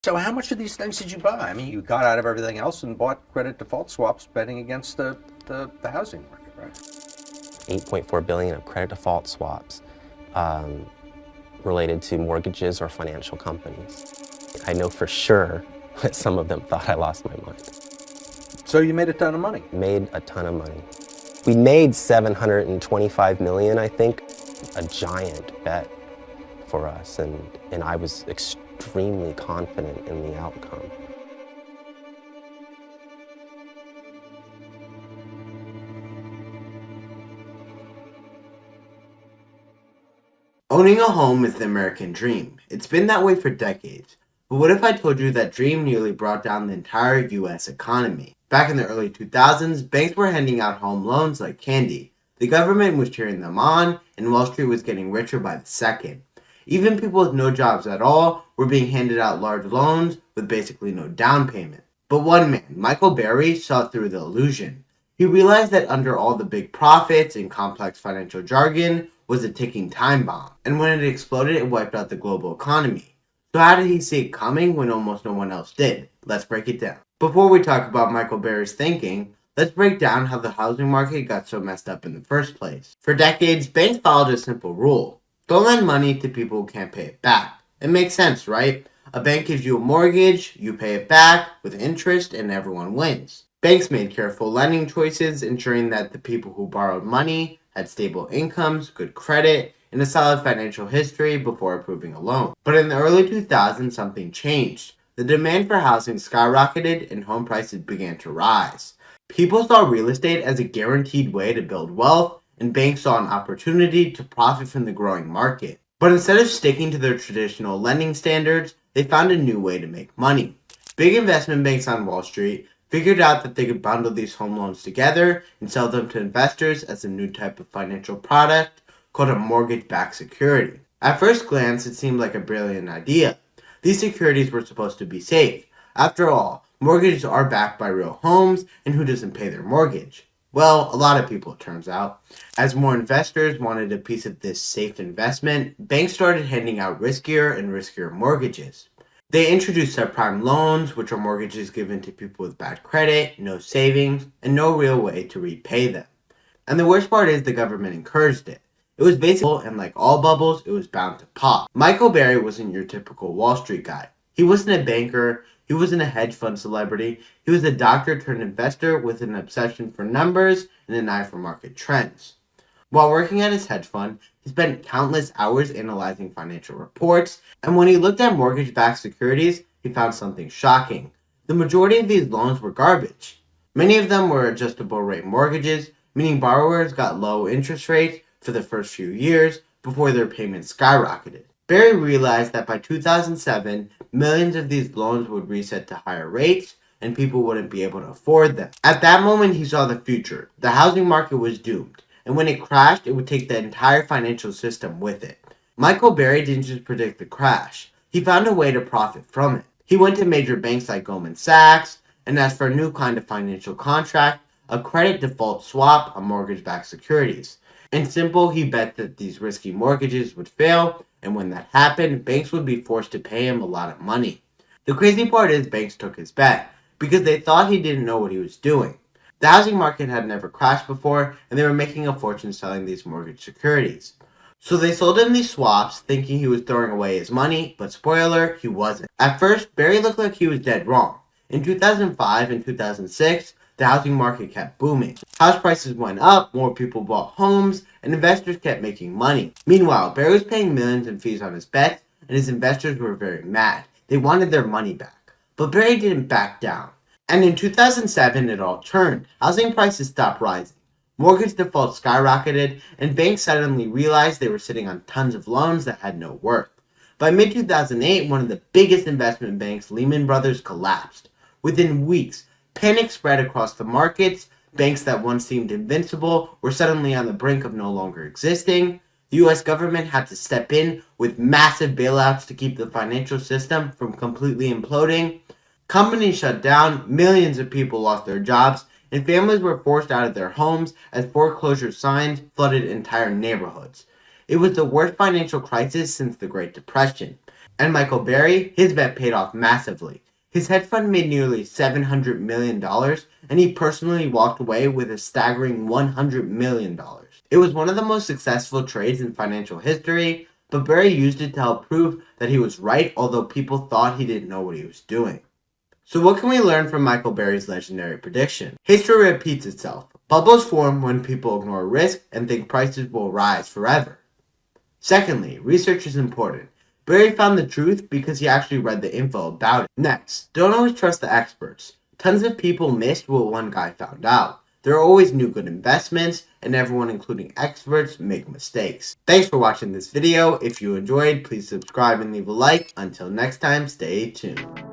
So how much of these things did you buy? I mean, you got out of everything else and bought credit default swaps betting against the housing market, right? 8.4 billion of credit default swaps um, related to mortgages or financial companies. I know for sure that some of them thought I lost my mind. So you made a ton of money. Made a ton of money. We made 725 million, I think, a giant bet for us, and I was extremely confident in the outcome. Owning a home is the American dream. It's been that way for decades. But what if I told you that dream nearly brought down the entire US economy? Back in the early 2000s, banks were handing out home loans like candy. The government was cheering them on, and Wall Street was getting richer by the second. Even people with no jobs at all were being handed out large loans with basically no down payment. But one man, Michael Burry, saw through the illusion. He realized that under all the big profits and complex financial jargon was a ticking time bomb, and when it exploded, it wiped out the global economy. So how did he see it coming when almost no one else did? Let's break it down. Before we talk about Michael Burry's thinking, let's break down how the housing market got so messed up in the first place. For decades, banks followed a simple rule. Don't lend money to people who can't pay it back. It makes sense, right? A bank gives you a mortgage, you pay it back with interest, and everyone wins. Banks made careful lending choices, ensuring that the people who borrowed money had stable incomes, good credit, and a solid financial history before approving a loan. But in the early 2000s, something changed. The demand for housing skyrocketed and home prices began to rise. People saw real estate as a guaranteed way to build wealth, and banks saw an opportunity to profit from the growing market. But instead of sticking to their traditional lending standards, they found a new way to make money. Big investment banks on Wall Street figured out that they could bundle these home loans together and sell them to investors as a new type of financial product called a mortgage-backed security. At first glance, it seemed like a brilliant idea. These securities were supposed to be safe. After all, mortgages are backed by real homes, and who doesn't pay their mortgage? Well, a lot of people, it turns out. As more investors wanted a piece of this safe investment, banks started handing out riskier and riskier mortgages. They introduced subprime loans, which are mortgages given to people with bad credit, no savings, and no real way to repay them. And the worst part is the government encouraged it. It was basically, and like all bubbles, it was bound to pop. Michael Burry wasn't your typical Wall Street guy. He wasn't a banker, he wasn't a hedge fund celebrity, he was a doctor turned investor with an obsession for numbers and an eye for market trends. While working at his hedge fund, he spent countless hours analyzing financial reports, and when he looked at mortgage-backed securities, he found something shocking. The majority of these loans were garbage. Many of them were adjustable rate mortgages, meaning borrowers got low interest rates for the first few years before their payments skyrocketed. Burry realized that by 2007, millions of these loans would reset to higher rates, and people wouldn't be able to afford them. At that moment, he saw the future. The housing market was doomed. And when it crashed, it would take the entire financial system with it. Michael Burry didn't just predict the crash. He found a way to profit from it. He went to major banks like Goldman Sachs and asked for a new kind of financial contract, a credit default swap on mortgage-backed securities. In simple, he bet that these risky mortgages would fail, and when that happened, banks would be forced to pay him a lot of money. The crazy part is banks took his bet, because they thought he didn't know what he was doing. The housing market had never crashed before, and they were making a fortune selling these mortgage securities. So they sold him these swaps, thinking he was throwing away his money, but spoiler, he wasn't. At first, Burry looked like he was dead wrong. In 2005 and 2006, the housing market kept booming. House prices went up, more people bought homes, and investors kept making money. Meanwhile, Burry was paying millions in fees on his bets, and his investors were very mad. They wanted their money back. But Burry didn't back down. And in 2007, it all turned. Housing prices stopped rising. Mortgage defaults skyrocketed, and banks suddenly realized they were sitting on tons of loans that had no worth. By mid-2008, one of the biggest investment banks, Lehman Brothers, collapsed. Within weeks, panic spread across the markets. Banks that once seemed invincible were suddenly on the brink of no longer existing. The US government had to step in with massive bailouts to keep the financial system from completely imploding. Companies shut down, millions of people lost their jobs, and families were forced out of their homes as foreclosure signs flooded entire neighborhoods. It was the worst financial crisis since the Great Depression. And Michael Burry, his bet paid off massively. His hedge fund made nearly $700 million, and he personally walked away with a staggering $100 million. It was one of the most successful trades in financial history, but Burry used it to help prove that he was right, although people thought he didn't know what he was doing. So what can we learn from Michael Burry's legendary prediction? History repeats itself. Bubbles form when people ignore risk and think prices will rise forever. Secondly, research is important. Burry found the truth because he actually read the info about it. Next, don't always trust the experts. Tons of people missed what one guy found out. There are always new good investments, and everyone, including experts, make mistakes. Thanks for watching this video. If you enjoyed, please subscribe and leave a like. Until next time, stay tuned.